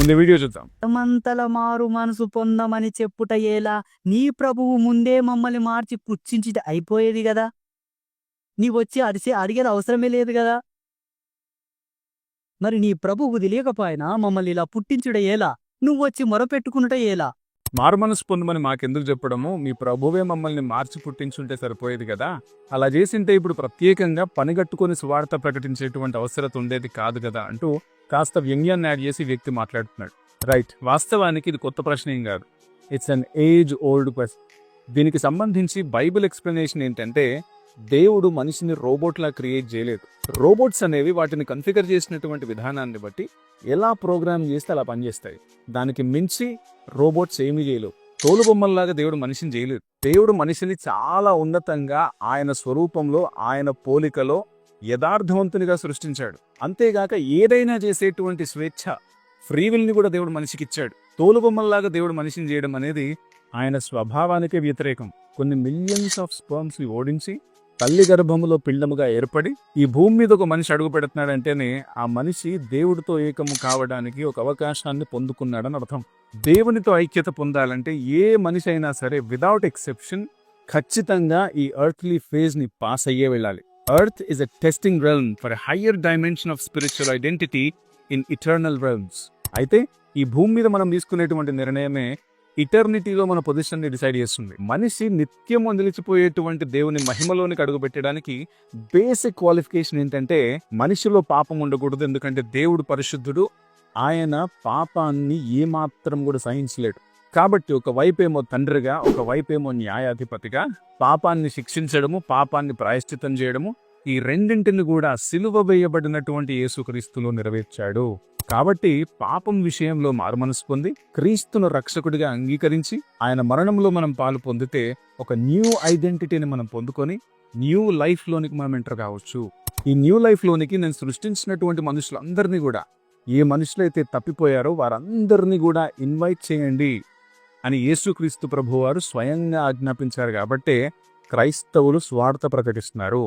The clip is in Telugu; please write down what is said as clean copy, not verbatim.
ముందు వీడియో చూద్దాం. మంతల మారు మనసు పొందమని చెప్పుట ఎలా? నీ ప్రభువు ముందే మమ్మల్ని మార్చి పుచ్చించిట అయిపోయేది గదా! నీవొచ్చి అడిగేది అవసరమే లేదు గదా! మరి నీ ప్రభువు తెలియకపోయినా మమ్మల్ని ఇలా పుట్టించుట ఎలా? నువ్వొచ్చి మొరపెట్టుకునుట ఎలా? మారు మనసు పొందమని మాకెందుకు చెప్పడము? మీ ప్రభువే మమ్మల్ని మార్చి పుట్టించుంటే సరిపోయేది కదా. అలా చేసింటే ఇప్పుడు ప్రత్యేకంగా పనిగట్టుకొని సువార్త ప్రకటించేటువంటి అవసరత ఉండేది కాదు కదా అంటూ కాస్త వ్యంగ్యాన్ని యాడ్ చేసి వ్యక్తి మాట్లాడుతున్నాడు. రైట్, వాస్తవానికి ఇది కొత్త ప్రశ్న ఏం కాదు. It's an age old question. దీనికి సంబంధించి బైబిల్ ఎక్స్ప్లెనేషన్ ఏంటంటే, దేవుడు మనిషిని రోబోట్లా క్రియేట్ చేయలేదు. రోబోట్స్ అనేవి వాటిని కన్ఫిగర్ చేసినటువంటి విధానాన్ని బట్టి ఎలా ప్రోగ్రామ్ చేస్తే అలా పనిచేస్తాయి. దానికి మించి రోబోట్స్ ఏమీ చేయలేవు. తోలుబొమ్మల్లాగా దేవుడు మనిషిని చేయలేదు. దేవుడు మనిషిని చాలా ఉన్నతంగా ఆయన స్వరూపంలో, ఆయన పోలికలో యథార్థవంతునిగా సృష్టించాడు. అంతేగాక ఏదైనా చేసేటువంటి స్వేచ్ఛ, ఫ్రీవిల్ని కూడా దేవుడు మనిషికి ఇచ్చాడు. తోలుబొమ్మల్లాగా దేవుడు మనిషిని చేయడం అనేది ఆయన స్వభావానికే వ్యతిరేకం. కొన్ని మిలియన్స్ ఆఫ్ స్పర్మ్స్ ని ఓడించి తల్లి గర్భములో పిండముగా ఏర్పడి ఈ భూమి మీద ఒక మనిషి అడుగు పెడుతున్నాడంటేనే ఆ మనిషి దేవుడితో ఏకము కావడానికి ఒక అవకాశాన్ని పొందుకున్నాడని అర్థం. దేవునితో ఐక్యత పొందాలంటే ఏ మనిషి అయినా సరే విదౌట్ ఎక్సెప్షన్ ఖచ్చితంగా ఈ ఎర్త్లీ ఫేజ్ ని పాస్ అయ్యే వెళ్ళాలి. Earth is a testing realm for a higher dimension of spiritual identity in eternal realms. అయితే ఈ భూమి మీద మనం తీసుకునేటువంటి నిర్ణయమే ఇటర్నిటీలో మన పొజిషన్ని డిసైడ్ చేస్తుంది. మనిషి నిత్యం నిలిచిపోయేటువంటి దేవుని మహిమలోనికి అడుగు పెట్టడానికి బేసిక్ క్వాలిఫికేషన్ ఏంటంటే మనిషిలో పాపం ఉండకూడదు. ఎందుకంటే దేవుడు పరిశుద్ధుడు, ఆయన పాపాన్ని ఏమాత్రం కూడా సహించలేడు. కాబట్టి ఒకవైపేమో తండ్రిగా, ఒకవైపేమో న్యాయాధిపతిగా పాపాన్ని శిక్షించడము, పాపాన్ని ప్రాయశ్చితం చేయడము, ఈ రెండింటిని కూడా సిలువ వేయబడినటువంటి యేసుక్రీస్తులో నెరవేర్చాడు. కాబట్టి పాపం విషయంలో మారుమనసు పొంది క్రీస్తును రక్షకుడిగా అంగీకరించి ఆయన మరణంలో మనం పాలు పొందితే ఒక న్యూ ఐడెంటిటీని మనం పొందుకొని న్యూ లైఫ్ లోనికి మనం ఎంటర్ కావచ్చు. ఈ న్యూ లైఫ్ లోనికి నేను సృష్టించినటువంటి మనుషులందరినీ కూడా, ఏ మనుషులైతే తప్పిపోయారో వారందరినీ కూడా ఇన్వైట్ చేయండి అని యేసుక్రీస్తు ప్రభువారు స్వయంగా ఆజ్ఞాపించారు. కాబట్టే క్రైస్తవులు స్వార్థ ప్రకటిస్తున్నారు.